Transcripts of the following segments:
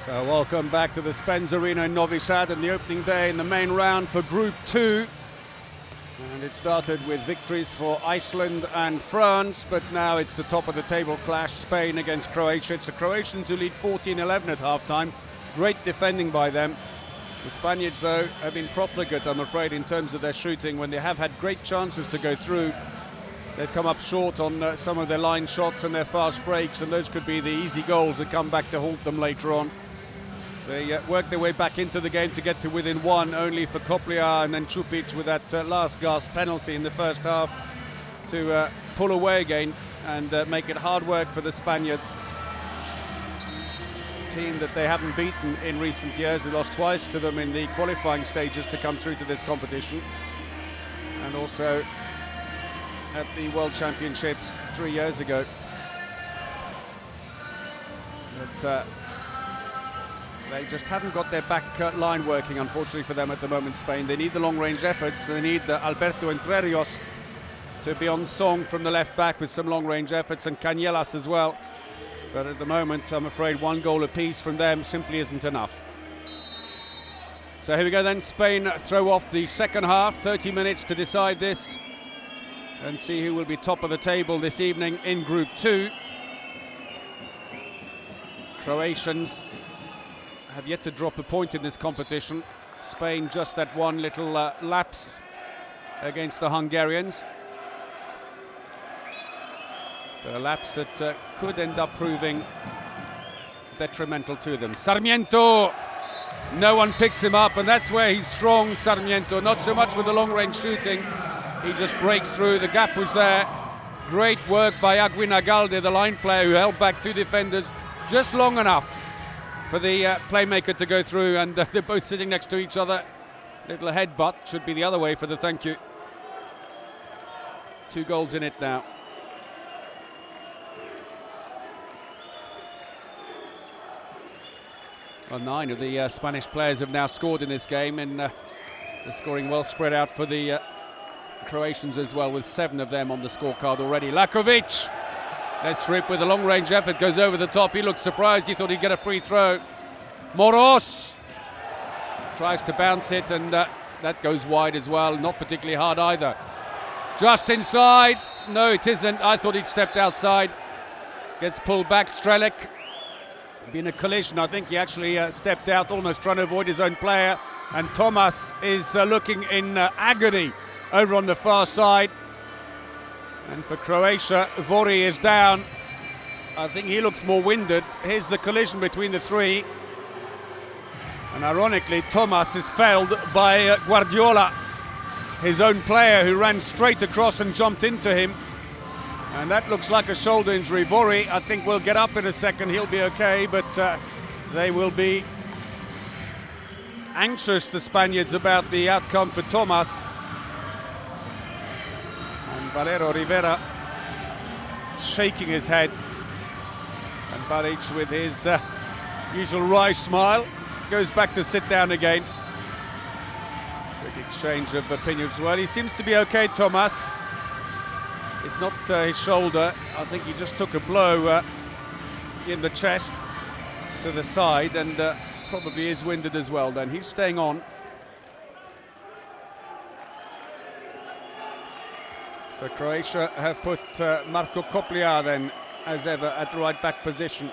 So welcome back to the Spence Arena in Novi Sad and the opening day in the main round for Group 2. And it started with victories for Iceland and France, but now it's the top of the table clash, Spain against Croatia. It's the Croatians who lead 14-11 at half-time. Great defending by them. The Spaniards, though, have been profligate, I'm afraid, in terms of their shooting. When they have had great chances to go through, they've come up short on some of their line shots and their fast breaks, and those could be the easy goals that come back to haunt them later on. They worked their way back into the game to get to within one, only for Koplja and then Čupić with that last gasp penalty in the first half to pull away again and make it hard work for the Spaniards. A team that they haven't beaten in recent years. They lost twice to them in the qualifying stages to come through to this competition, and also at the World Championships 3 years ago. But they just haven't got their back line working, unfortunately for them at the moment, Spain. They need the long-range efforts. They need Alberto Entre Rios to be on song from the left back with some long-range efforts, and Cañelas as well. But at the moment, I'm afraid one goal apiece from them simply isn't enough. So here we go then. Spain throw off the second half. 30 minutes to decide this and see who will be top of the table this evening in Group 2. Croatians have yet to drop a point in this competition. Spain just that one little lapse against the Hungarians. But a lapse that could end up proving detrimental to them. Sarmiento, no one picks him up, and that's where he's strong, Sarmiento. Not so much with the long-range shooting. He just breaks through. The gap was there. Great work by Aguinagalde, the line player, who held back two defenders just long enough for the playmaker to go through, and they're both sitting next to each other. Little headbutt, should be the other way for the thank you. 2 goals in it now. Well, 9 of the Spanish players have now scored in this game, and the scoring well spread out for the Croatians as well, with 7 of them on the scorecard already. Lakovic, let's rip with a long-range effort, goes over the top. He looks surprised, he thought he'd get a free throw. Moros tries to bounce it, and that goes wide as well, not particularly hard either. Just inside, no it isn't, I thought he'd stepped outside. Gets pulled back, Strelec. Been a collision, I think he actually stepped out, almost trying to avoid his own player, and Thomas is looking in agony over on the far side. And for Croatia, Vori is down. I think he looks more winded. Here's the collision between the three. And ironically, Thomas is felled by Guardiola, his own player, who ran straight across and jumped into him. And that looks like a shoulder injury. Vori, I think, will get up in a second. He'll be okay, but they will be anxious, the Spaniards, about the outcome for Thomas. And Valero Rivera shaking his head. And Baric, with his usual wry smile, goes back to sit down again. Quick exchange of opinions. Well, he seems to be okay, Thomas. It's not his shoulder. I think he just took a blow in the chest to the side, and probably is winded as well. Then he's staying on. So Croatia have put Marko Koplja then, as ever, at the right back position.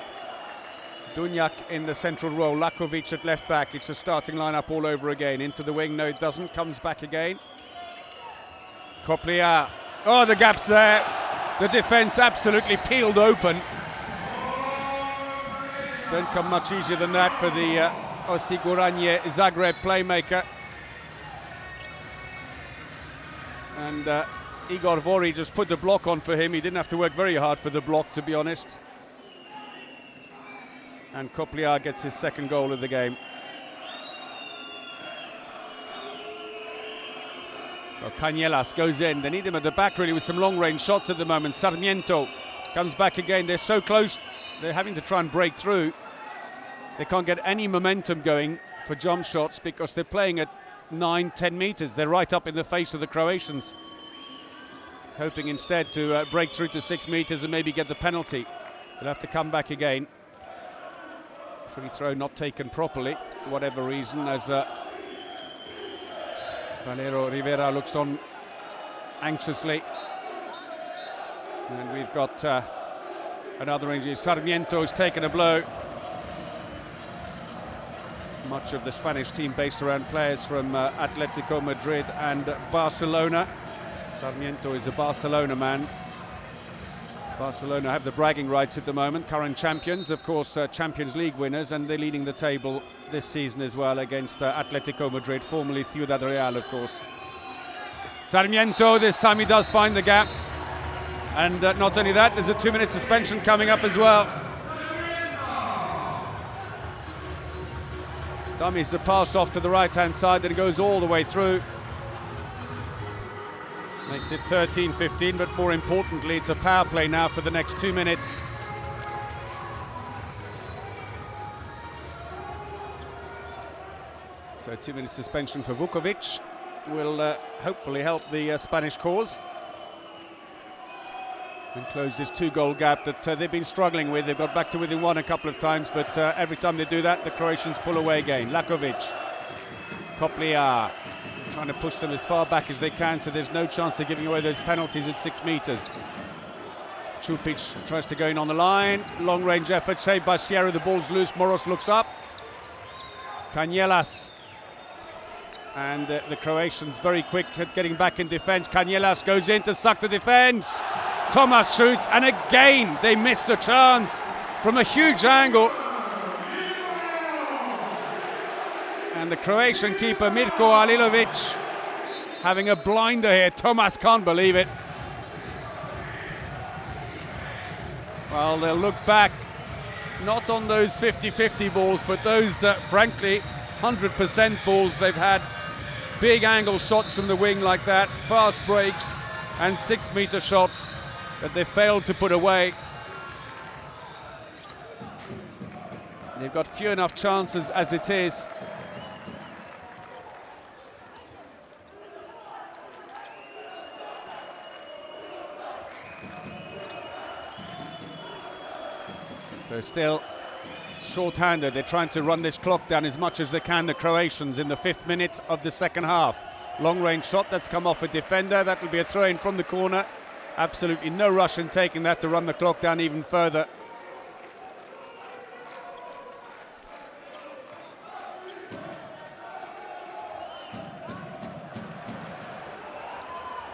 Dunjak in the central role, Lakovic at left back. It's the starting lineup all over again. Into the wing, no it doesn't, comes back again. Koplja. Oh, the gap's there. The defence absolutely peeled open. Don't come much easier than that for the Osiguranje Zagreb playmaker. And Igor Vori just put the block on for him. He didn't have to work very hard for the block, to be honest. And Koplja gets his second goal of the game. So Cañelas goes in. They need him at the back really with some long-range shots at the moment. Sarmiento comes back again. They're so close. They're having to try and break through. They can't get any momentum going for jump shots because they're playing at 9-10 meters. They're right up in the face of the Croatians. Hoping instead to break through to 6 meters and maybe get the penalty. They'll have to come back again. Free throw not taken properly, for whatever reason, as Valero Rivera looks on anxiously. And we've got another injury. Sarmiento's taken a blow. Much of the Spanish team based around players from Atletico Madrid and Barcelona. Sarmiento is a Barcelona man. Barcelona have the bragging rights at the moment, current champions, of course, Champions League winners, and they're leading the table this season as well against Atletico Madrid, formerly Ciudad Real, of course. Sarmiento, this time he does find the gap. And not only that, there's a 2-minute suspension coming up as well. Dummies the pass off to the right-hand side, then it goes all the way through. Makes it 13-15, but more importantly, it's a power play now for the next 2 minutes. So 2-minute suspension for Vukovic will hopefully help the Spanish cause and close this 2-goal gap that they've been struggling with. They've got back to within one a couple of times, but every time they do that, the Croatians pull away again. Lakovic, Koplia, trying to push them as far back as they can, so there's no chance of giving away those penalties at 6 meters. Čupić tries to go in on the line. Long-range effort saved by Sierra. The ball's loose. Moros looks up. Cañelas. And the Croatians very quick at getting back in defence. Cañelas goes in to suck the defence. Thomas shoots, and again they miss the chance from a huge angle. And the Croatian keeper Mirko Alilovic having a blinder here. Thomas can't believe it. Well, they'll look back not on those 50-50 balls, but those frankly 100% balls they've had. Big angle shots from the wing like that, fast breaks and 6-meter shots that they failed to put away. They've got few enough chances as it is. So still short-handed. They're trying to run this clock down as much as they can, the Croatians, in the 5th minute of the second half. Long-range shot that's come off a defender. That will be a throw-in from the corner. Absolutely no rush in taking that to run the clock down even further.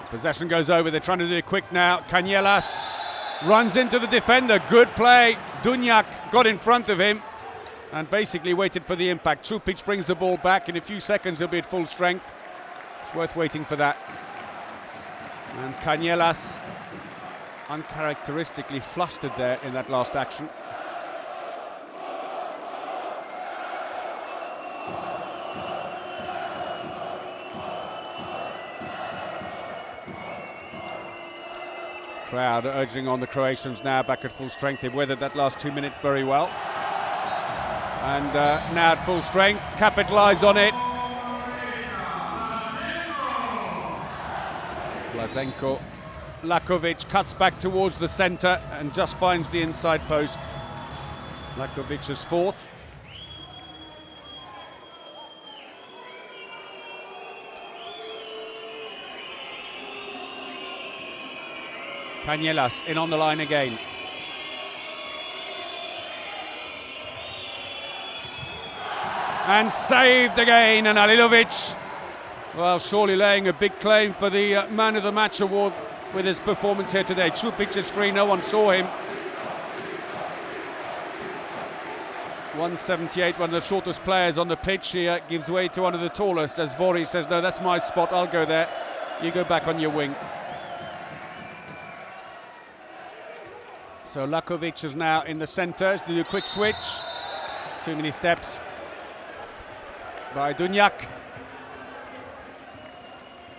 Possession goes over. They're trying to do it quick now. Cañelas runs into the defender. Good play. Dunjak got in front of him and basically waited for the impact. Čupić brings the ball back. In a few seconds he'll be at full strength. It's worth waiting for that. And Cañelas uncharacteristically flustered there in that last action. Crowd urging on the Croatians now back at full strength. They've weathered that last 2 minutes very well. And now at full strength, capitalise on it. Blaženko Lakovic cuts back towards the centre and just finds the inside post. Lakovic's 4th. Cañelas in on the line again. And saved again, and Alilovic, well, surely laying a big claim for the Man of the Match award with his performance here today. Čupić is free, no one saw him. 178, one of the shortest players on the pitch. He gives way to one of the tallest as Vori says, no, that's my spot, I'll go there. You go back on your wing. So Lakovic is now in the centre. He's do a quick switch. Too many steps by Dunjak.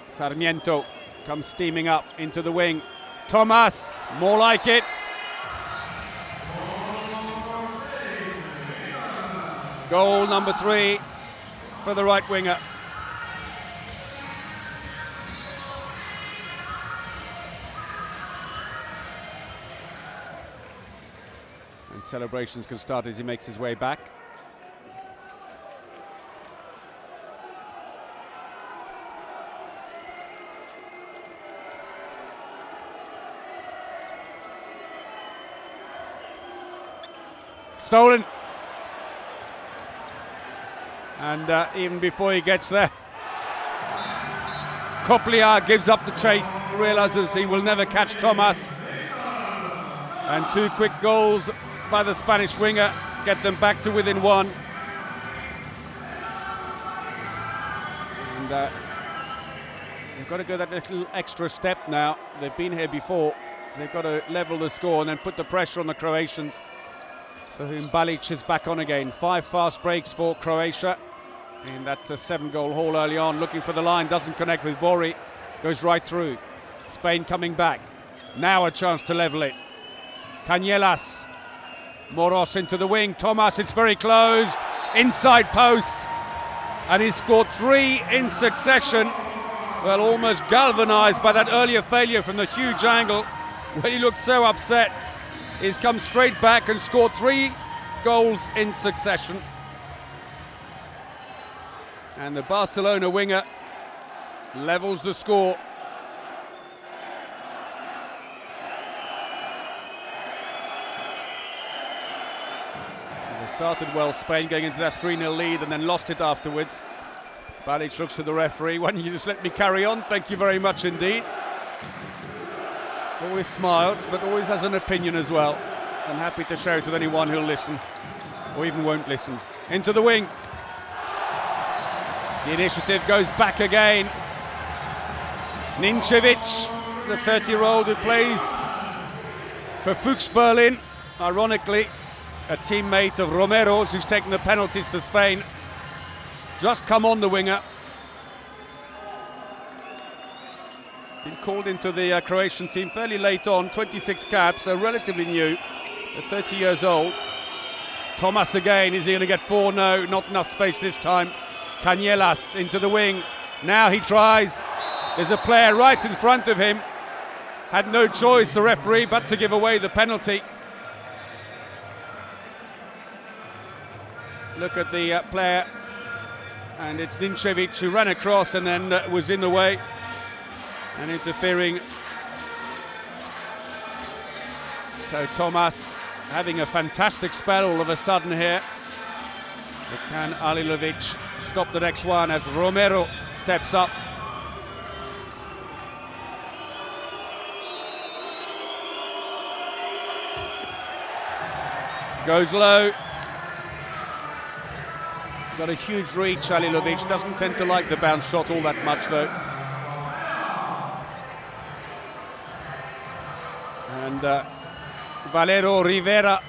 Sarmiento comes steaming up into the wing. Thomas, more like it. Goal number 3 for the right winger. And celebrations can start as he makes his way back. stolen. And even before he gets there, Copliar gives up the chase, realizes he will never catch Thomas. And 2 quick goals by the Spanish winger get them back to within 1. And they've got to go that little extra step now. They've been here before. They've got to level the score and then put the pressure on the Croatians, for whom Balic is back on again. 5 fast breaks for Croatia in that 7-goal haul early on, looking for the line, doesn't connect with Vori, goes right through. Spain coming back, now a chance to level it. Cañelas, Moros into the wing, Thomas, it's very closed, inside post, and he's scored 3 in succession. Well, almost galvanised by that earlier failure from the huge angle, when he looked so upset. He's come straight back and scored 3 goals in succession. And the Barcelona winger levels the score. They started well, Spain, going into that 3-0 lead and then lost it afterwards. Balic looks to the referee. Why don't you just let me carry on? Thank you very much indeed. Always smiles, but always has an opinion as well. I'm happy to share it with anyone who'll listen, or even won't listen. Into the wing. The initiative goes back again. Ninčević, the 30-year-old who plays for Fuchs Berlin, ironically a teammate of Romero's, who's taken the penalties for Spain. Just come on, the winger. Been called into the Croatian team fairly late on, 26 caps, so relatively new, at 30 years old. Thomas again, is he going to get 4? No, not enough space this time. Cañelas into the wing, now he tries. There's a player right in front of him. Had no choice, the referee, but to give away the penalty. Look at the player, and it's Ninčević who ran across and then was in the way and interfering. So Thomas having a fantastic spell all of a sudden here. But can Alilovic stop the next one as Romero steps up? Goes low. Got a huge reach, Alilovic. Doesn't tend to like the bounce shot all that much though. And Valero Rivera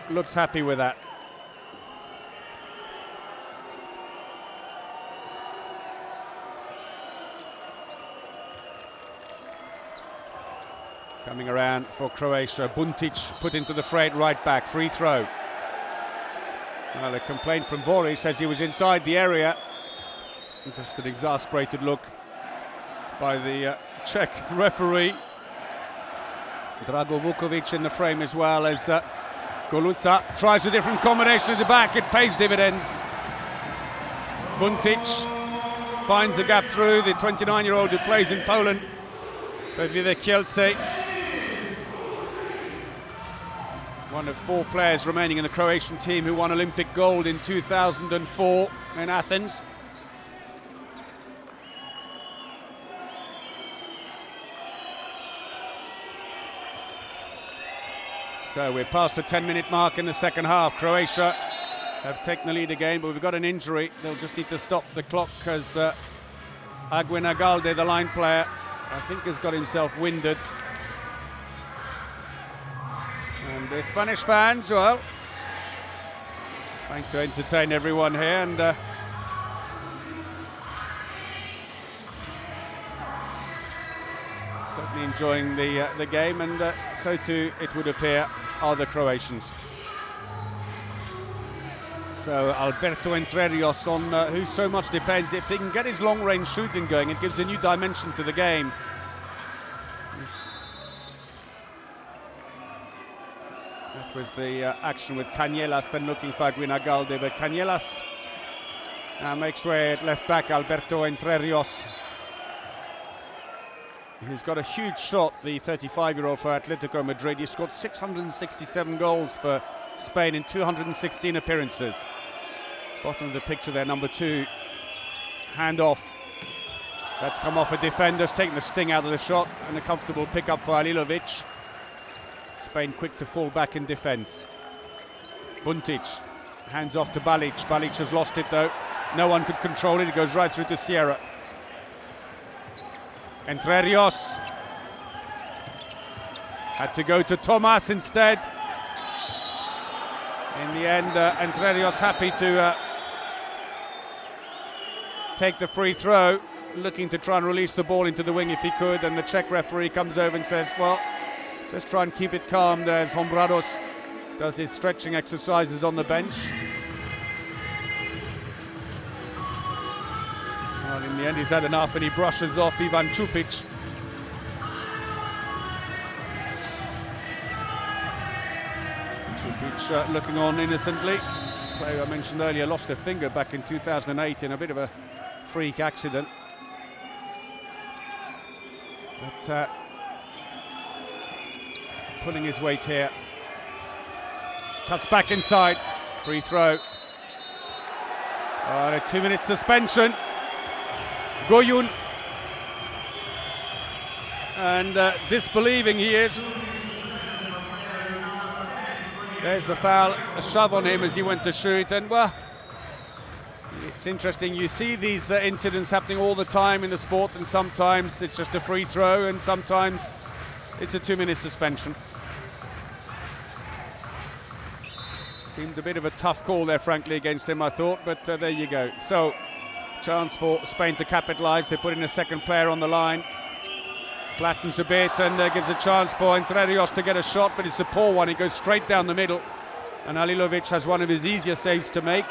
looks happy with that. Coming around for Croatia, Buntic put into the fray at right back, free throw. Well, a complaint from Vori says he was inside the area. Just an exasperated look by the Czech referee. Drago Vukovic in the frame as well as Goluca tries a different combination at the back, it pays dividends. Buntic finds a gap through, the 29-year-old who plays in Poland for Vive Kielce. One of 4 players remaining in the Croatian team who won Olympic gold in 2004 in Athens. So we're past the 10-minute mark in the second half. Croatia have taken the lead again, but we've got an injury. They'll just need to stop the clock because Aguinagalde, the line player, I think has got himself winded. And the Spanish fans, well, trying to entertain everyone here, and certainly enjoying the game, and so too, it would appear, are the Croatians. So Alberto Entrerios on who so much depends. If he can get his long-range shooting going, it gives a new dimension to the game. That was the action with Cañelas, then looking for Aguinagalde, but Cañelas now makes way at left back, Alberto Entrerios. He's got a huge shot, the 35-year-old for Atletico Madrid. He scored 667 goals for Spain in 216 appearances. Bottom of the picture there, number 2. Hand off. That's come off a defender's taking the sting out of the shot, and a comfortable pick up for Halilovic. Spain quick to fall back in defence. Buntic hands off to Balic. Balic has lost it though. No one could control it. It goes right through to Sierra. Entre Rios had to go to Tomas instead. In the end, Entre Rios happy to take the free throw, looking to try and release the ball into the wing if he could, and the Czech referee comes over and says, well, just try and keep it calm there as Hombrados does his stretching exercises on the bench. Well, in the end he's had enough and he brushes off Ivan Čupić. Čupić looking on innocently. Player I mentioned earlier lost a finger back in 2008 in a bit of a freak accident. But pulling his weight here. Cuts back inside. Free throw. A 2-minute suspension. Goyun. And disbelieving he is. There's the foul. A shove on him as he went to shoot. And well, it's interesting. You see these incidents happening all the time in the sport, and sometimes it's just a free throw and sometimes it's a 2-minute suspension. Seemed a bit of a tough call there, frankly, against him, I thought, but there you go. So, chance for Spain to capitalise. They put in a second player on the line. Flattens a bit and gives a chance for Entre Rios to get a shot, but it's a poor one. He goes straight down the middle. And Halilovic has one of his easier saves to make.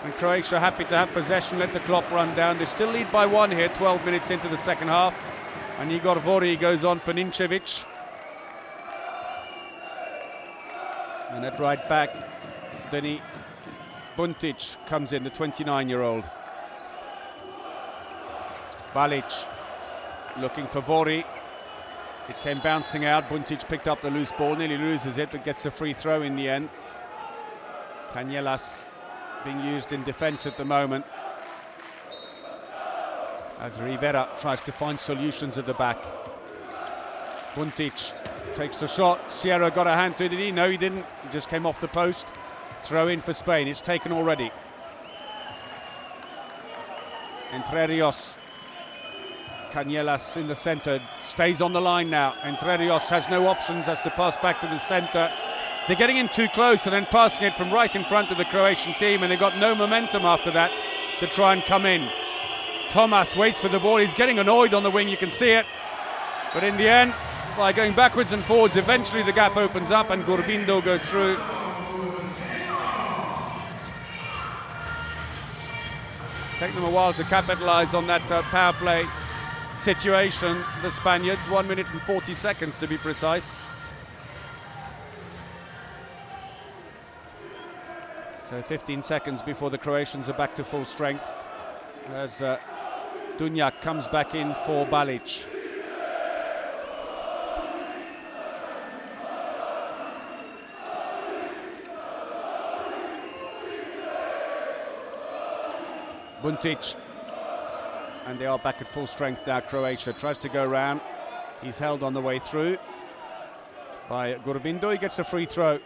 And Croatia happy to have possession, let the clock run down. They still lead by 1 here, 12 minutes into the second half. And Igor Vori goes on for Ninčević. And at right back, Deni Buntic comes in, the 29-year-old. Balic looking for Vori. It came bouncing out. Buntic picked up the loose ball, nearly loses it, but gets a free throw in the end. Cañelas being used in defence at the moment, as Rivera tries to find solutions at the back. Buntic takes the shot. Sierra got a hand to it. Did he? No, he didn't. He just came off the post. Throw in for Spain. It's taken already. Entre Rios. Cañelas in the centre. Stays on the line now. Entre Rios has no options, has to pass back to the centre. They're getting in too close and then passing it from right in front of the Croatian team, and they've got no momentum after that to try and come in. Tomas waits for the ball. He's getting annoyed on the wing, you can see it. But in the end, by going backwards and forwards, eventually the gap opens up and Gurbindo goes through. Take them a while to capitalise on that power play situation, the Spaniards. 1 minute and 40 seconds to be precise. So 15 seconds before the Croatians are back to full strength, as Dunjak comes back in for Balic. Buntic, and they are back at full strength now. Croatia tries to go round. He's held on the way through by Gurbindo. He gets a free throw.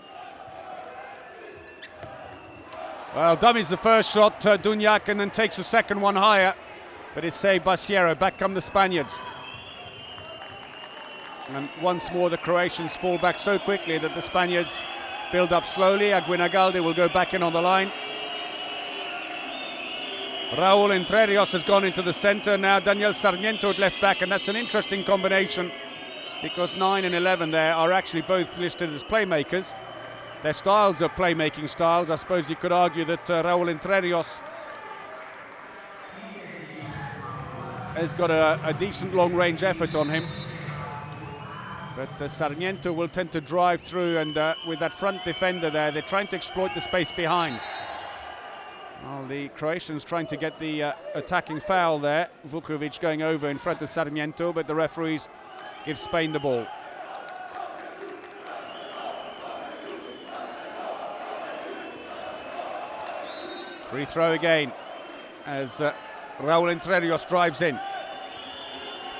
Well, dummies the first shot, Dunjak, and then takes the second one higher, but it's saved by Sierra. Back come the Spaniards. And once more the Croatians fall back so quickly that the Spaniards build up slowly. Aguinagalde will go back in on the line. Raúl Entre Rios has gone into the centre. Now Daniel Sarmiento at left back, and that's an interesting combination because 9 and 11 there are actually both listed as playmakers. Their styles are playmaking styles. I suppose you could argue that Raúl Entre Rios has got a decent long-range effort on him. But Sarmiento will tend to drive through, and with that front defender there, they're trying to exploit the space behind. Well, the Croatians trying to get the attacking foul there. Vukovic going over in front of Sarmiento, but the referees give Spain the ball. Free throw again as Raúl Entre Ríos drives in.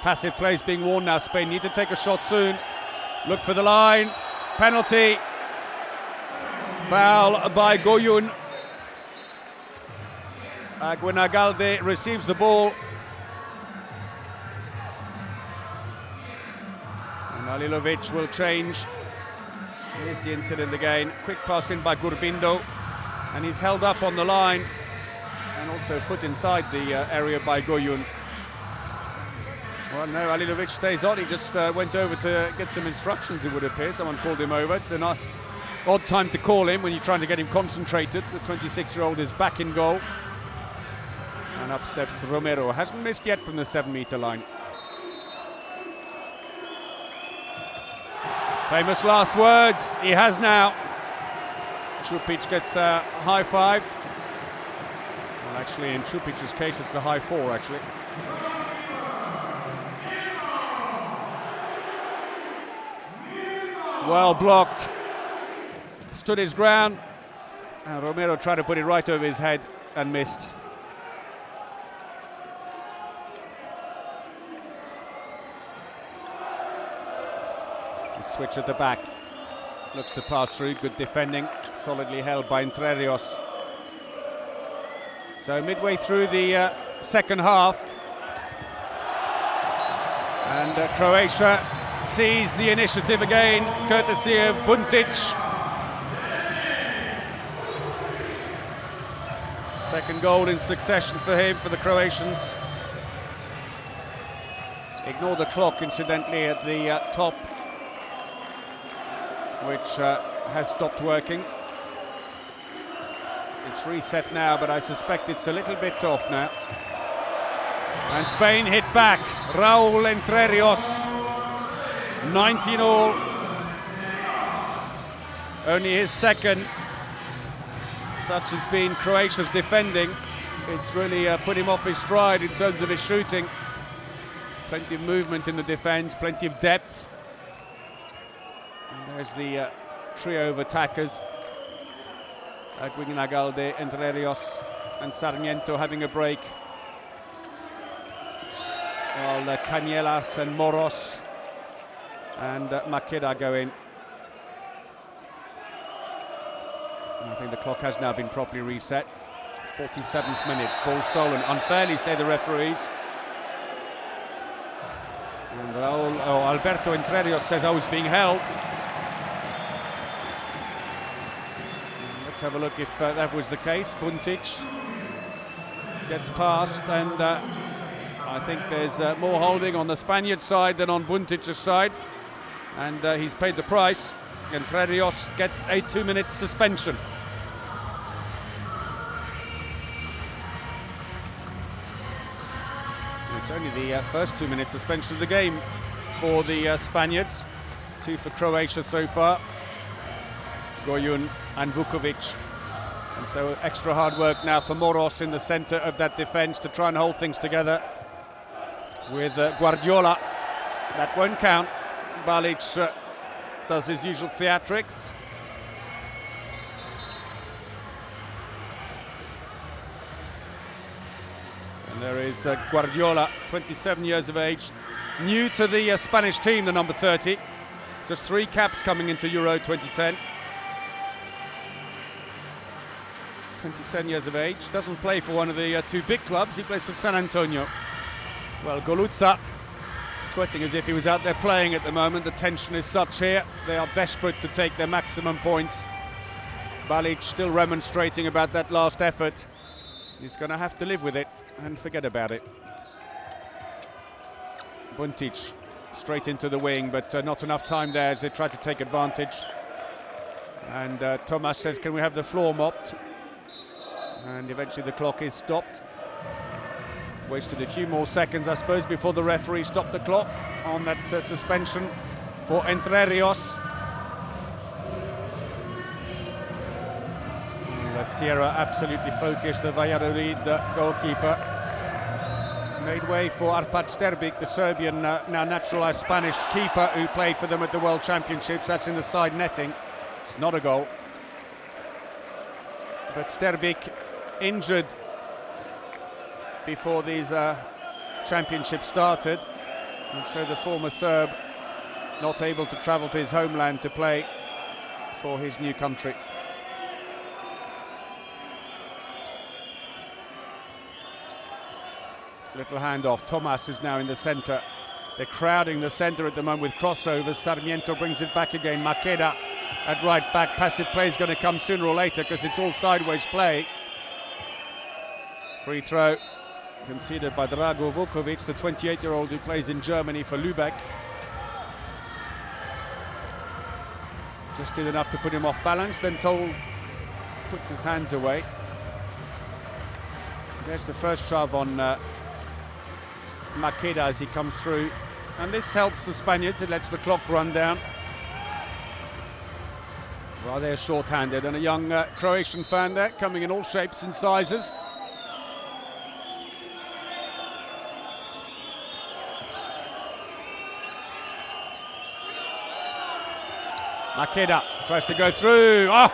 Passive plays being worn now. Spain need to take a shot soon. Look for the line. Penalty. Foul by Goyun. Aguinagalde receives the ball. And Alilovic will change. Here's the incident again. Quick pass in by Gurbindo. And he's held up on the line. And also put inside the area by Goyun. Well, no, Alilovic stays on. He just went over to get some instructions, it would appear. Someone called him over. It's an odd time to call him when you're trying to get him concentrated. The 26-year-old is back in goal. And up steps Romero. Hasn't missed yet from the 7-meter line. Famous last words. He has now. Trupic gets a high five. Well, actually, in Trupic's case, it's a high four, actually. Well blocked. Stood his ground. And Romero tried to put it right over his head and missed. Switch at the back. Looks to pass through. Good defending. Solidly held by Entre Ríos. So midway through the second half. And Croatia sees the initiative again, courtesy of Buntic. Second goal in succession for him, for the Croatians. Ignore the clock, incidentally, at the top, which has stopped working. It's reset now, but I suspect it's a little bit off now. And Spain hit back. Raúl Entre Ríos, 19 all. Only his second. Such has been Croatia's defending. It's really put him off his stride in terms of his shooting. Plenty of movement in the defence, plenty of depth. And there's the trio of attackers. Aguinagalde, Entre Ríos and Sarmiento having a break. While Cañelas and Moros and Maqueda go in. And I think the clock has now been properly reset. 47th minute, ball stolen. Unfairly, say the referees. And Alberto Entre Ríos says, I was being held. Let's have a look if that was the case. Buntic gets past, and I think there's more holding on the Spaniard side than on Buntic's side, and he's paid the price. Entre Ríos gets a 2-minute suspension. It's only the first 2-minute suspension of the game for the Spaniards. 2 for Croatia so far. Goyun and Vukovic. And so extra hard work now for Moros in the centre of that defence to try and hold things together with Guardiola. That won't count. Balic does his usual theatrics. And there is Guardiola, 27 years of age, new to the Spanish team, the number 30. Just 3 caps coming into Euro 2010. 27 years of age, doesn't play for one of the 2 big clubs, he plays for San Antonio. Well, Goluza sweating as if he was out there playing at the moment. The tension is such here, they are desperate to take their maximum points. Balic still remonstrating about that last effort. He's going to have to live with it and forget about it. Buntic straight into the wing, but not enough time there as they try to take advantage. And Tomas says, can we have the floor mopped? And eventually the clock is stopped. Wasted a few more seconds, I suppose, before the referee stopped the clock on that suspension for Entre Ríos. La Sierra absolutely focused, the Valladolid goalkeeper. Made way for Arpad Sterbic, the Serbian, now naturalised Spanish keeper who played for them at the World Championships. That's in the side netting. It's not a goal. But Sterbic injured before these championships started, and so the former Serb not able to travel to his homeland to play for his new country. Little handoff. Tomas is now in the centre. They're crowding the centre at the moment with crossovers. Sarmiento brings it back again. Makeda at right back. Passive play is going to come sooner or later because it's all sideways play. Free throw conceded by Drago Vukovic, the 28-year-old who plays in Germany for Lübeck. Just did enough to put him off balance, then Toll puts his hands away. There's the first shove on Makeda as he comes through, and this helps the Spaniards. It lets the clock run down. Well, they're short-handed, and a young Croatian fan there, coming in all shapes and sizes. Makeda tries to go through. Oh,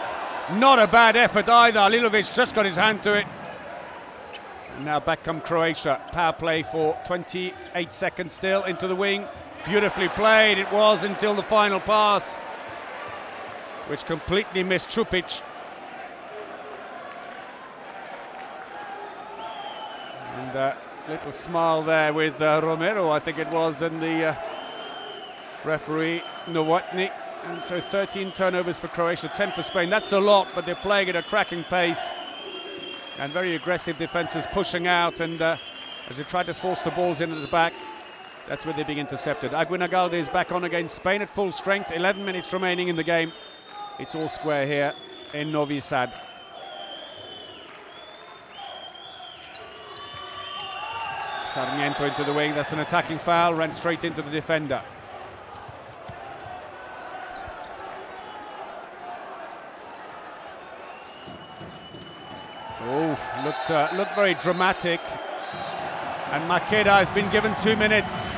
not a bad effort either. Lilovic just got his hand to it. And now back come Croatia. Power play for 28 seconds still, into the wing. Beautifully played it was until the final pass, which completely missed Čupić. And a little smile there with Romero, I think it was, and the referee Novotny. And so 13 turnovers for Croatia, 10 for Spain. That's a lot, but they're playing at a cracking pace. And very aggressive defences pushing out, and as they try to force the balls into the back, that's where they're being intercepted. Aguinaldo is back on against Spain at full strength. 11 minutes remaining in the game. It's all square here in Novi Sad. Sarmiento into the wing. That's an attacking foul. Ran straight into the defender. Oh, looked very dramatic. And Makeda has been given 2 minutes.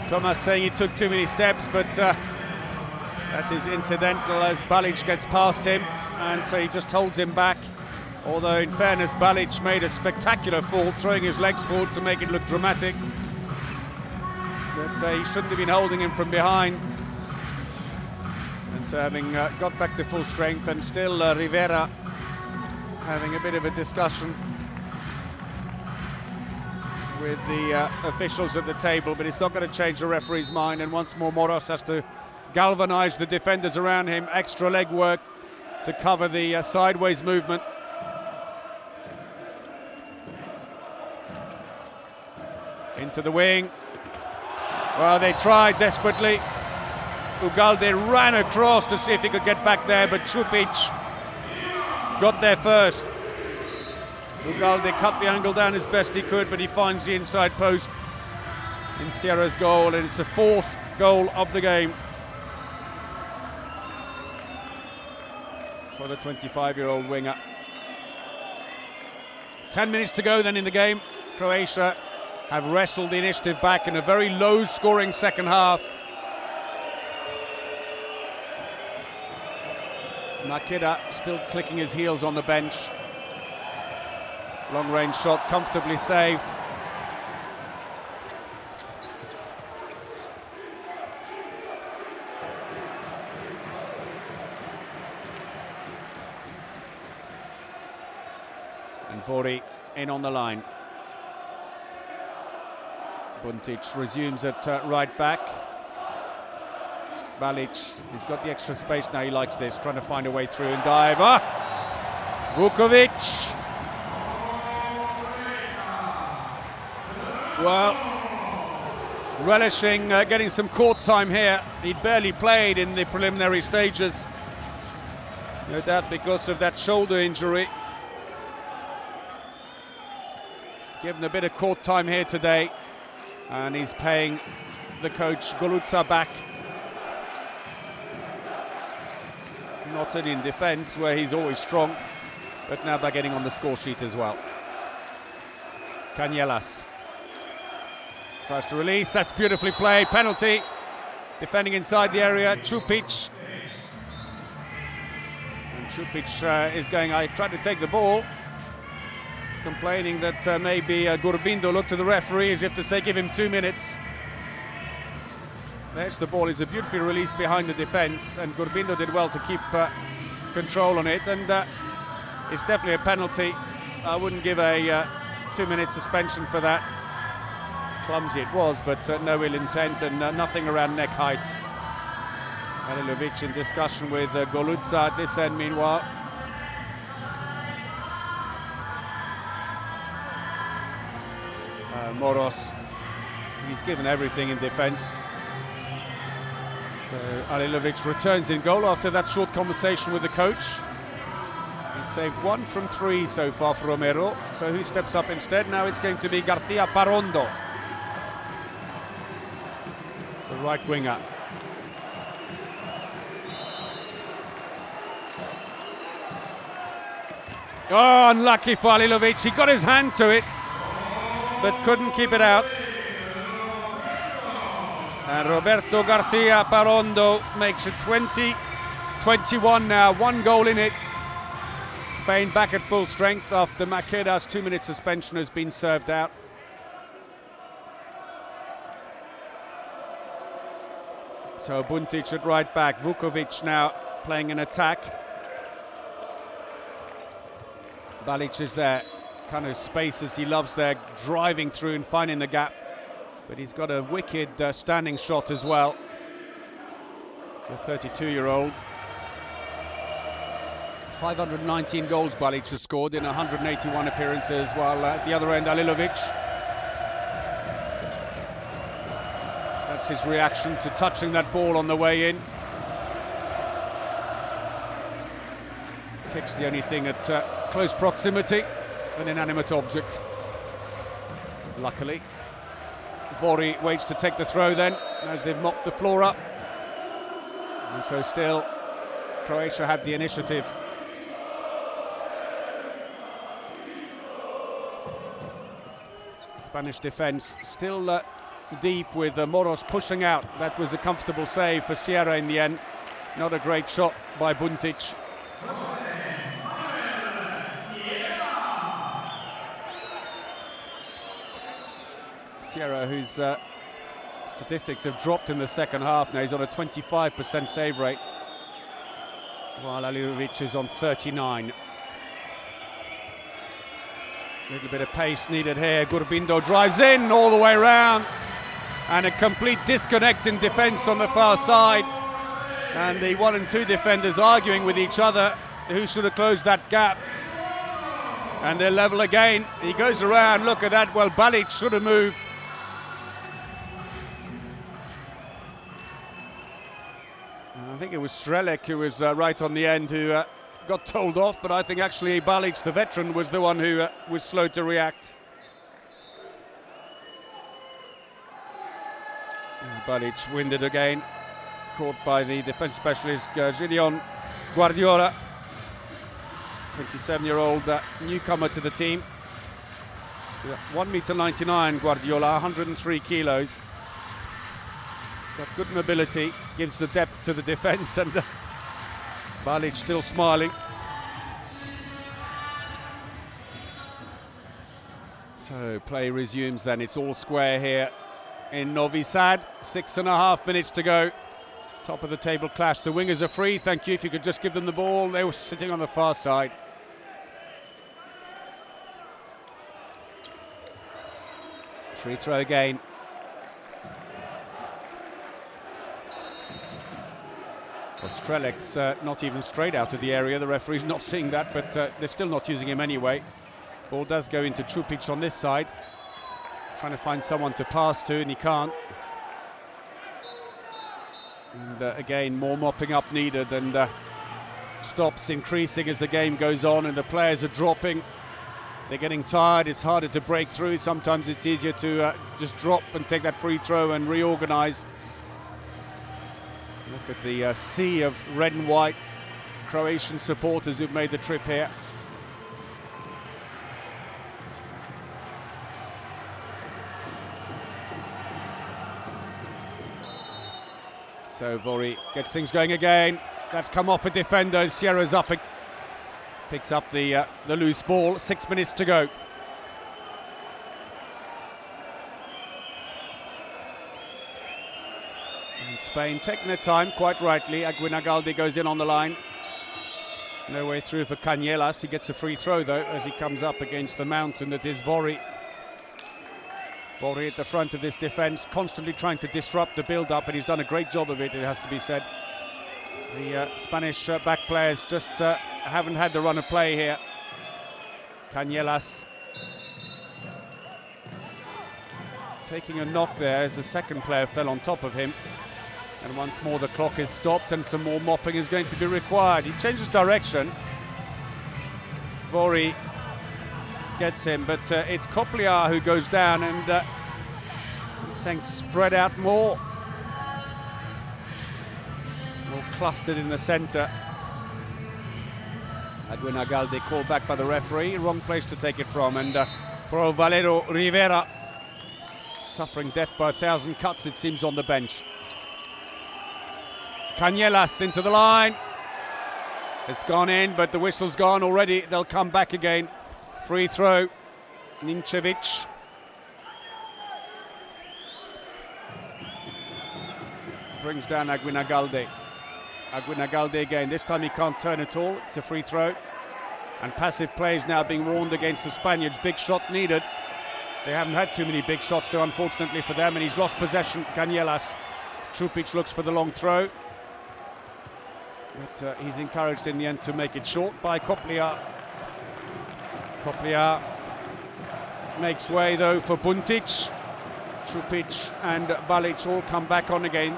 Tomas saying he took too many steps, but that is incidental as Balic gets past him, and so he just holds him back. Although, in fairness, Balic made a spectacular fall, throwing his legs forward to make it look dramatic. But he shouldn't have been holding him from behind. And so, having got back to full strength, and still Rivera having a bit of a discussion with the officials at the table, but it's not going to change the referee's mind. And once more, Moros has to galvanise the defenders around him. Extra leg work to cover the sideways movement. Into the wing. Well, they tried desperately. Ugalde ran across to see if he could get back there, but Čupić got there first. Ugalde cut the angle down as best he could, but he finds the inside post in Sierra's goal, and it's the fourth goal of the game for the 25-year-old winger. 10 minutes to go then in the game. Croatia have wrestled the initiative back in a very low-scoring second half. Makeda still clicking his heels on the bench. Long-range shot comfortably saved. And Vori in on the line. Buntic resumes at right back. Balic, he's got the extra space now, he likes this, trying to find a way through and dive. Vukovic! Well, relishing getting some court time here. He'd barely played in the preliminary stages. No doubt because of that shoulder injury. Given a bit of court time here today. And he's paying the coach Goluca back. Not only in defence, where he's always strong, but now by getting on the score sheet as well. Canielas tries to release, that's beautifully played, penalty. Defending inside the area, Čupić. And Čupić is going, I tried to take the ball, complaining that maybe Gurbindo looked to the referee as if to say give him 2 minutes. There's the ball, it's a beautifully released behind the defence, and Gurbindo did well to keep control on it, and it's definitely a penalty. I wouldn't give a 2-minute suspension for that. Clumsy it was, but no ill intent, and nothing around neck height. Halilovic in discussion with Goluca at this end meanwhile. Moros, he's given everything in defence. So Halilovic returns in goal after that short conversation with the coach. He's saved 1 from 3 so far for Romero, so who steps up instead? Now it's going to be García Parrondo, the right winger. Oh, unlucky for Halilovic. He got his hand to it, but couldn't keep it out. And Roberto García Parrondo makes it 20-21 now, 1 goal in it. Spain back at full strength after Maqueda's 2-minute suspension has been served out. So Buntic at right back, Vukovic now playing an attack. Balic is there, kind of space as he loves there, driving through and finding the gap. But he's got a wicked standing shot as well, the 32-year-old. 519 goals Balic has scored in 181 appearances, while at the other end Halilovic. That's his reaction to touching that ball on the way in. Kicks the only thing at close proximity, an inanimate object. Luckily, Vori waits to take the throw then, as they've mopped the floor up. And so still, Croatia have the initiative. Spanish defence still deep with Moros pushing out. That was a comfortable save for Sierra in the end. Not a great shot by Buntic. Sierra, whose statistics have dropped in the second half now, he's on a 25% save rate, while Halilovic is on 39. A little bit of pace needed here. Gurbindo drives in all the way around, and a complete disconnect in defence on the far side. And the 1 and 2 defenders arguing with each other who should have closed that gap. And they're level again. He goes around, look at that. Well, Balic should have moved. I think it was Strelec who was right on the end who got told off, but I think actually Balic, the veteran, was the one who was slow to react. Balic winded again, caught by the defence specialist Gideon Guardiola, 27-year-old newcomer to the team. 1.99 m Guardiola, 103 kilos. Got good mobility, gives the depth to the defence, and Balic still smiling. So play resumes then, it's all square here in Novi Sad. 6.5 minutes to go. Top of the table clash. The wingers are free, thank you. If you could just give them the ball. They were sitting on the far side. Free throw again. Well, Strelec's not even straight out of the area. The referee's not seeing that, but they're still not using him anyway. Ball does go into Čupić on this side. Trying to find someone to pass to, and he can't. And again, more mopping up needed, and stops increasing as the game goes on, and the players are dropping. They're getting tired, it's harder to break through. Sometimes it's easier to just drop and take that free throw and reorganise. Look at the sea of red and white Croatian supporters who've made the trip here. So Vori gets things going again. That's come off a defender, and Sierra's up Picks up the loose ball, 6 minutes to go. And Spain taking their time, quite rightly. Aguinalde goes in on the line. No way through for Cañelas. He gets a free throw though as he comes up against the mountain that is Vori. Vori at the front of this defence, constantly trying to disrupt the build-up, and he's done a great job of it, it has to be said. The Spanish back players just haven't had the run of play here. Cañelas taking a knock there as the second player fell on top of him. And once more the clock is stopped and some more mopping is going to be required. He changes direction. Vori gets him, but it's Copliar who goes down, and he's saying spread out more. More clustered in the centre. Aguinalde called back by the referee. Wrong place to take it from, and poor Valero Rivera suffering death by 1,000 cuts, it seems, on the bench. Cañelas into the line. It's gone in, but the whistle's gone already. They'll come back again. Free throw. Ninčević. Brings down Aguinalde. Aguinalde again. This time he can't turn at all. It's a free throw. And passive play is now being warned against the Spaniards. Big shot needed. They haven't had too many big shots though, unfortunately for them, and he's lost possession. Cañelas. Čupić looks for the long throw. But he's encouraged in the end to make it short by Copliar. Copliar makes way though for Buntic. Čupić and Balic all come back on again.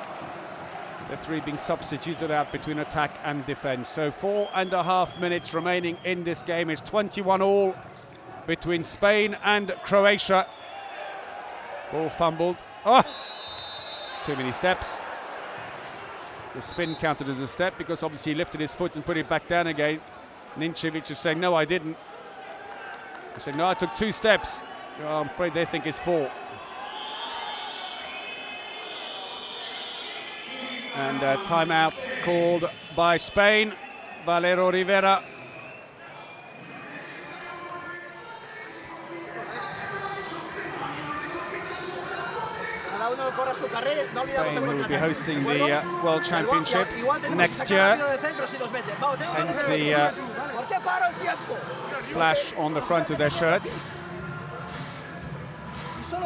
The three being substituted out between attack and defence. So 4.5 minutes remaining in this game. It's 21-all between Spain and Croatia. Ball fumbled. Oh! Too many steps. The spin counted as a step because obviously he lifted his foot and put it back down again. Ninčević is saying, no, I didn't. He's saying, no, I took 2 steps. Oh, I'm afraid they think it's 4. And timeout called by Spain. Valero Rivera. Spain will be hosting the World Championships next year. Hence the flash on the front of their shirts. So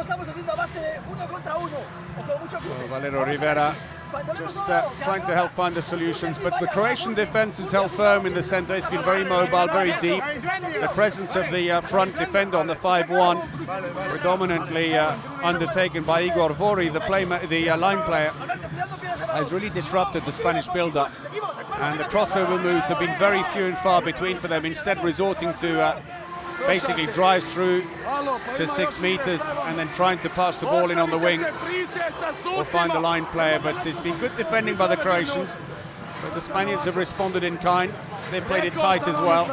Valero Rivera just trying to help find the solutions, but the Croatian defence is held firm in the centre. It's been very mobile, very deep. The presence of the front defender on the 5-1, predominantly undertaken by Igor Vori, the line player, has really disrupted the Spanish build-up. And the crossover moves have been very few and far between for them, instead resorting to basically drives through to 6 meters and then trying to pass the ball in on the wing or find the line player. But it's been good defending by the Croatians, but the Spaniards have responded in kind. They played it tight as well,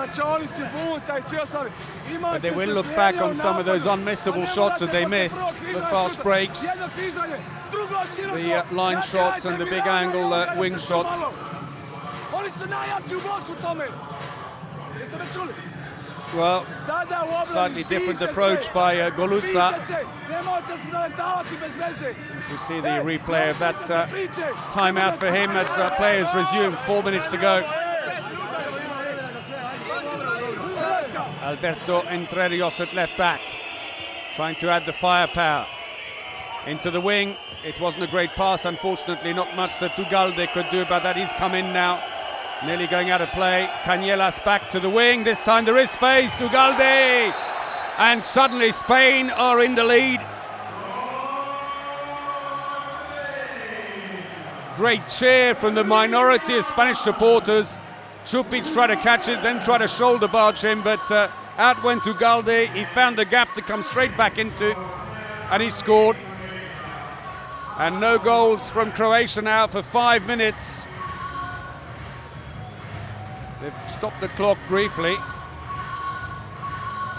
but they will look back on some of those unmissable shots that they missed, the fast breaks, the line shots and the big angle wing shots. Well, slightly different approach by Goluca. As we see the replay of that timeout for him as players resume. 4 minutes to go. Alberto Entrerrios at left back, trying to add the firepower into the wing. It wasn't a great pass, unfortunately. Not much that Ugalde could do about that. He's come in now. Nearly going out of play. Cañelas back to the wing. This time there is space. Ugalde! And suddenly Spain are in the lead. Great cheer from the minority of Spanish supporters. Čupić tried to catch it, then tried to shoulder barge him, but out went Ugalde. He found the gap to come straight back into, and he scored. And no goals from Croatia now for 5 minutes. They've stopped the clock briefly,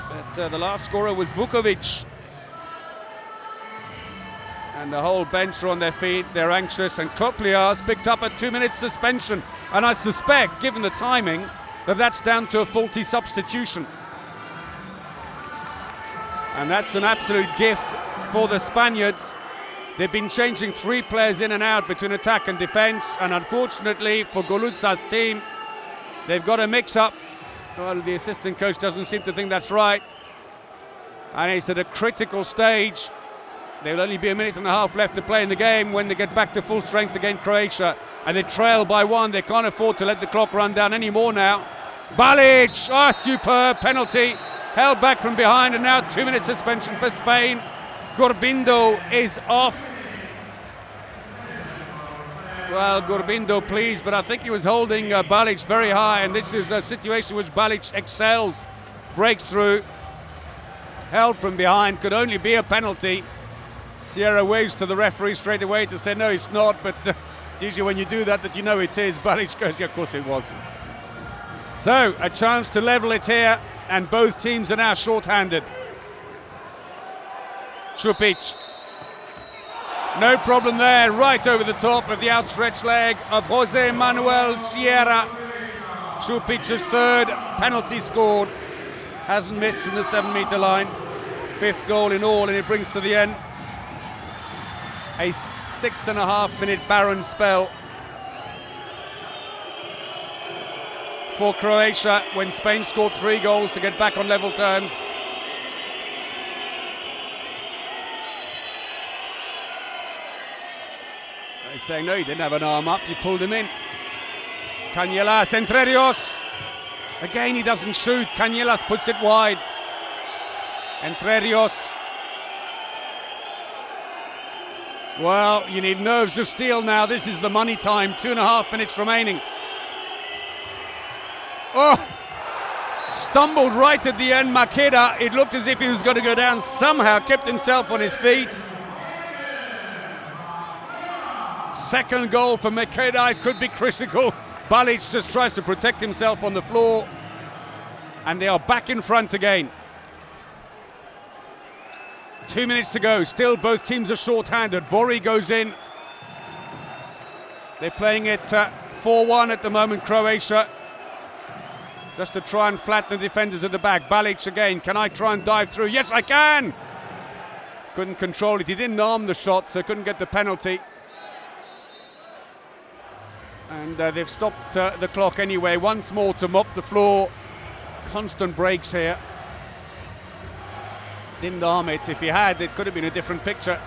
but the last scorer was Vukovic. And the whole bench are on their feet, they're anxious, and Copliar's picked up a 2-minute suspension. And I suspect, given the timing, that that's down to a faulty substitution. And that's an absolute gift for the Spaniards. They've been changing 3 players in and out between attack and defence, and unfortunately for Golutsa's team, they've got a mix-up. Well, the assistant coach doesn't seem to think that's right. And it's at a critical stage. There will only be a minute and a half left to play in the game when they get back to full strength against Croatia. And they trail by 1. They can't afford to let the clock run down anymore now. Balic, superb penalty. Held back from behind, and now 2-minute suspension for Spain. Gorbindo is off. Well, Gorbindo pleased, but I think he was holding Balic very high, and this is a situation which Balic excels. Breaks through. Held from behind, could only be a penalty. Sierra waves to the referee straight away to say no, it's not, but it's usually when you do that you know it is. Balic goes, yeah, of course it wasn't. So, a chance to level it here, and both teams are now short-handed. Čupić. No problem there, right over the top of the outstretched leg of Jose Manuel Sierra. Čupic's 3rd penalty scored. Hasn't missed from the 7-metre line. 5th goal in all, and it brings to the end a 6.5-minute barren spell for Croatia when Spain scored 3 goals to get back on level terms. They're saying, no, he didn't have an arm up, you pulled him in. Cañelas, Entre Rios. Again, he doesn't shoot. Cañelas puts it wide. Entre Rios. Well, you need nerves of steel now. This is the money time. 2.5 minutes remaining. Oh! Stumbled right at the end, Makeda. It looked as if he was going to go down somehow. Kept himself on his feet. Second goal for Makeda. It could be critical. Balic just tries to protect himself on the floor. And they are back in front again. 2 minutes to go. Still both teams are short-handed. Vori goes in. They're playing it 4-1 at the moment, Croatia. Just to try and flatten the defenders at the back. Balic again. Can I try and dive through? Yes, I can! Couldn't control it. He didn't arm the shot, so couldn't get the penalty. And they've stopped the clock anyway. Once more to mop the floor. Constant breaks here. Didn't arm it. If he had, it could have been a different picture.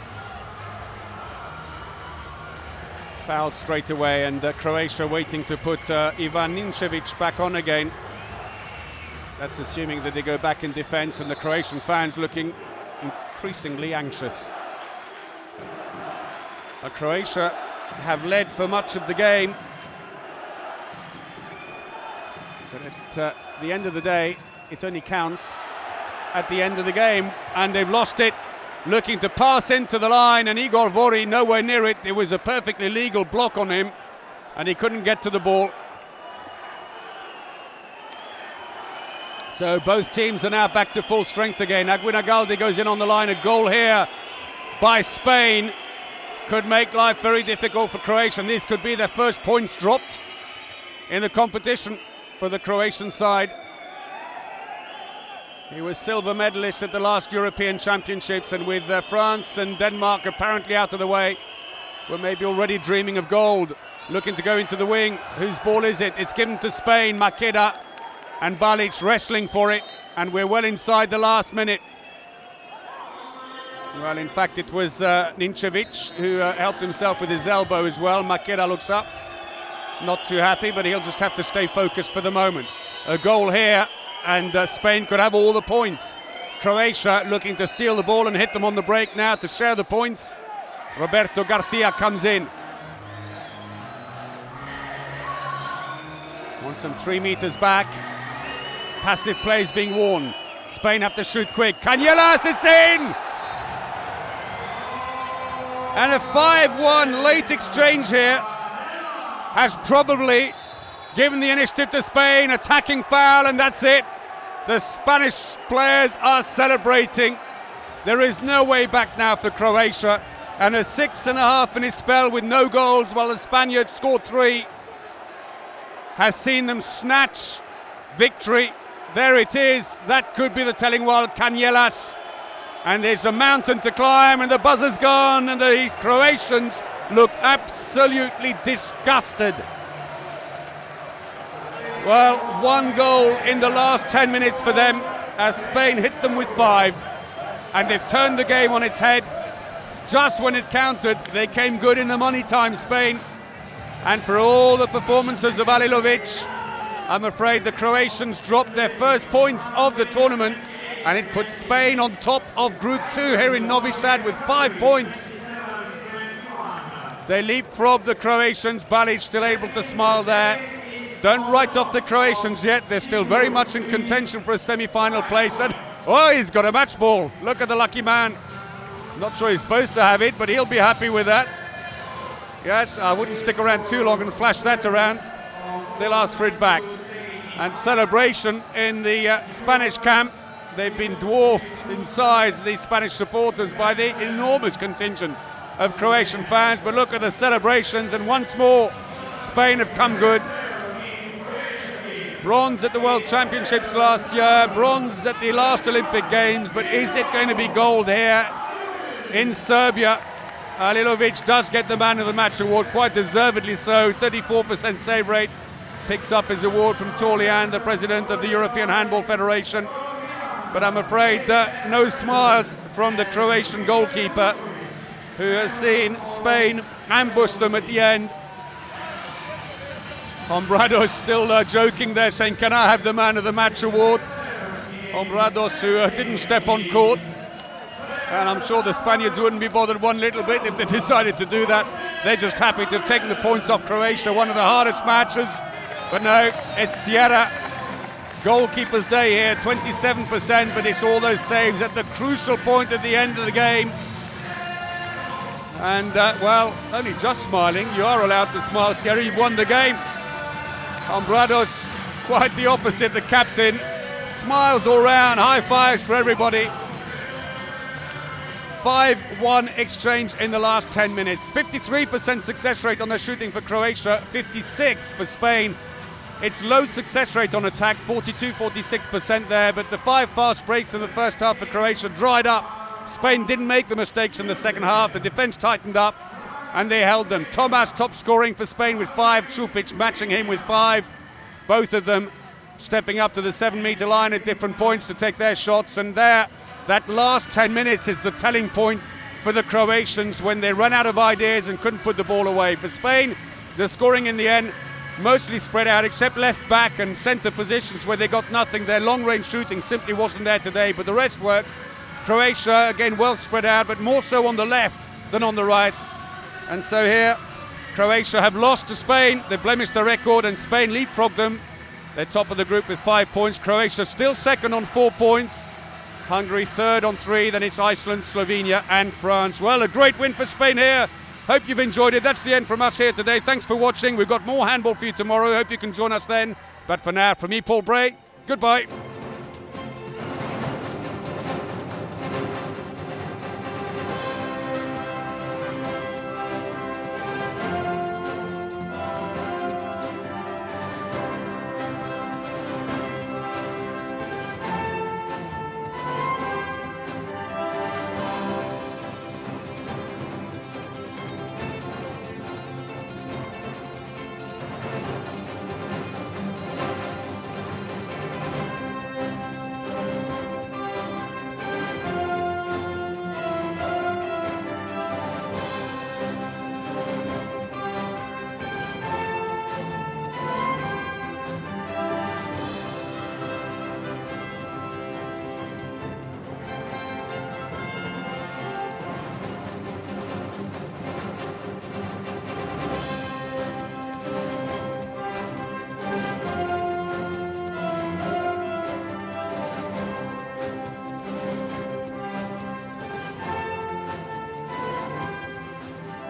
Fouled straight away, and Croatia waiting to put Ivan Ninčević back on again. That's assuming that they go back in defence, and the Croatian fans looking increasingly anxious. Croatia have led for much of the game. But at the end of the day, it only counts at the end of the game, and they've lost it. Looking to pass into the line, and Igor Vori nowhere near it. It was a perfectly legal block on him, and he couldn't get to the ball. So both teams are now back to full strength again. Aguinagaldi goes in on the line. A goal here by Spain could make life very difficult for Croatia, and this could be their first points dropped in the competition for the Croatian side. He was silver medalist at the last European Championships, and with France and Denmark apparently out of the way, we're maybe already dreaming of gold. Looking to go into the wing. Whose ball is it? It's given to Spain. Makeda and Balic wrestling for it, and we're well inside the last minute. Well, in fact, it was Ninčević who helped himself with his elbow as well. Makeda looks up, not too happy, but he'll just have to stay focused for the moment. A goal here, and Spain could have all the points. Croatia looking to steal the ball and hit them on the break now to share the points. Roberto Garcia comes in. Wants them 3 meters back. Passive play is being worn. Spain have to shoot quick. Cañelas, it's in! And a 5-1 late exchange here has probably given the initiative to Spain. Attacking foul, and that's it. The Spanish players are celebrating. There is no way back now for Croatia. And a 6.5-minute spell with no goals while the Spaniards scored 3 has seen them snatch victory. There it is. That could be the telling one. Canielas. And there's a mountain to climb, and the buzzer's gone, and the Croatians look absolutely disgusted. Well, one goal in the last 10 minutes for them as Spain hit them with 5, and they've turned the game on its head. Just when it counted, they came good in the money time, Spain. And for all the performances of Alilovic, I'm afraid the Croatians dropped their first points of the tournament, and it puts Spain on top of Group 2 here in Novi Sad with 5 points. They leapfrog the Croatians. Balic still able to smile there. Don't write off the Croatians yet. They're still very much in contention for a semi-final place. And oh, he's got a match ball. Look at the lucky man. Not sure he's supposed to have it, but he'll be happy with that. Yes, I wouldn't stick around too long and flash that around. They'll ask for it back. And celebration in the Spanish camp. They've been dwarfed in size, these Spanish supporters, by the enormous contingent of Croatian fans. But look at the celebrations, and once more, Spain have come good. Bronze at the World Championships last year, bronze at the last Olympic Games, but is it going to be gold here in Serbia? Alilovic does get the Man of the Match award, quite deservedly so. 34% save rate, picks up his award from Torlian, the president of the European Handball Federation. But I'm afraid no smiles from the Croatian goalkeeper, who has seen Spain ambush them at the end. Hombrados still joking there, saying, "Can I have the Man of the Match award?" Hombrados, who didn't step on court. And I'm sure the Spaniards wouldn't be bothered one little bit if they decided to do that. They're just happy to have taken the points off Croatia, one of the hardest matches. But no, it's Sierra. Goalkeeper's day here, 27%, but it's all those saves at the crucial point at the end of the game. And, well, only just smiling. You are allowed to smile, Sierra. You've won the game. Hombrados, quite the opposite, the captain. Smiles all round, high fives for everybody. 5-1 exchange in the last 10 minutes. 53% success rate on their shooting for Croatia, 56% for Spain. It's low success rate on attacks, 42-46% there, but the 5 fast breaks in the first half for Croatia dried up. Spain didn't make the mistakes in the second half. The defense tightened up and they held them. Tomas top scoring for Spain with 5, Čupić matching him with 5. Both of them stepping up to the 7-meter line at different points to take their shots, and there, that last 10 minutes is the telling point for the Croatians when they ran out of ideas and couldn't put the ball away. For Spain, the scoring in the end mostly spread out, except left back and centre positions where they got nothing. Their long-range shooting simply wasn't there today, but the rest worked. Croatia, again, well spread out, but more so on the left than on the right. And so here, Croatia have lost to Spain. They blemished the record, and Spain leapfrogged them. They're top of the group with 5 points. Croatia still second on 4 points. Hungary third on 3. Then it's Iceland, Slovenia and France. Well, a great win for Spain here. Hope you've enjoyed it. That's the end from us here today. Thanks for watching. We've got more handball for you tomorrow. Hope you can join us then. But for now, from me, Paul Bray, goodbye.